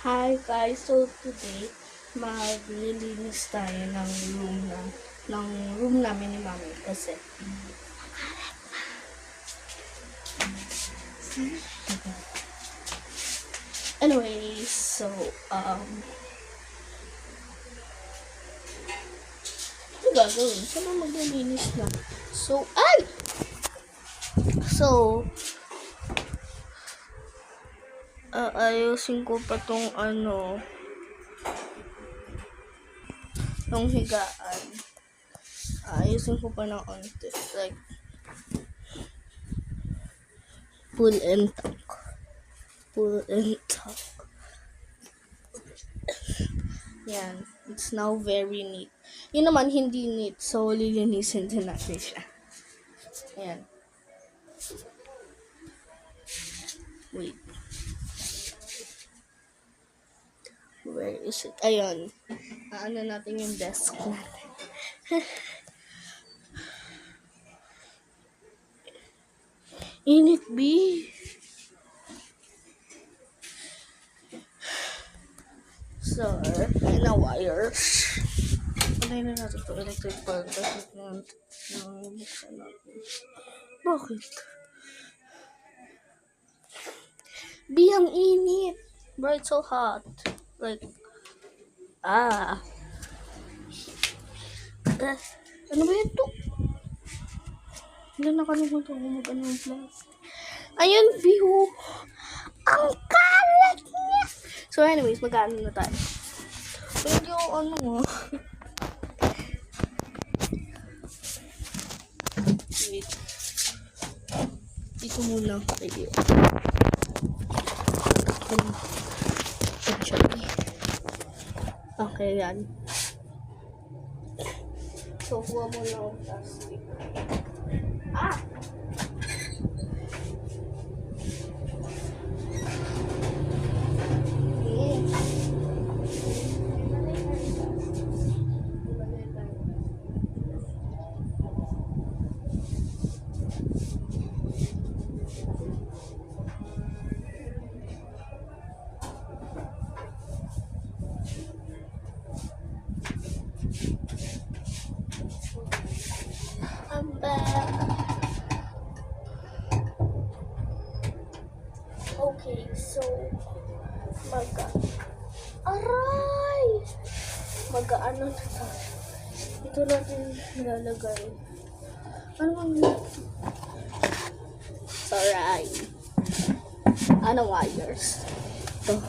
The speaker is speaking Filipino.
Hi guys, so today maglilinis tayo ng room namin ni Mami kasi anyways, so ano gagawin? Saan na maglilinis na? So ayusin ko pa tong yung higaan. Ayusin ko pa ng onte. Like, pull and tuck. Pull and tuck. Yan. It's now very neat. Yun naman, hindi neat. So, lilinisin din natin siya. Ayan. Wait. Where is it? Ayun. Ano natin yung desk natin. Init, B. So, na wires. Patay na natin ito. Electric bulb. Bakit buksan natin? Bakit? B, ang init. Bro, it's so hot. Like, ano ba ito? Hindi nakalimutan ko mag-ano yung plastic. Ayun, view. Ang kalat niya. So, anyways, mag-ano na tayo. Medyo, wait. Dito muna. Tayo. Okay, yan. So, kuha mo na ang plastic. I'm back. Okay, so aray! Mag-ano na tayo. Ito natin nilalagay. Ano ang sorry. Wires. Ito.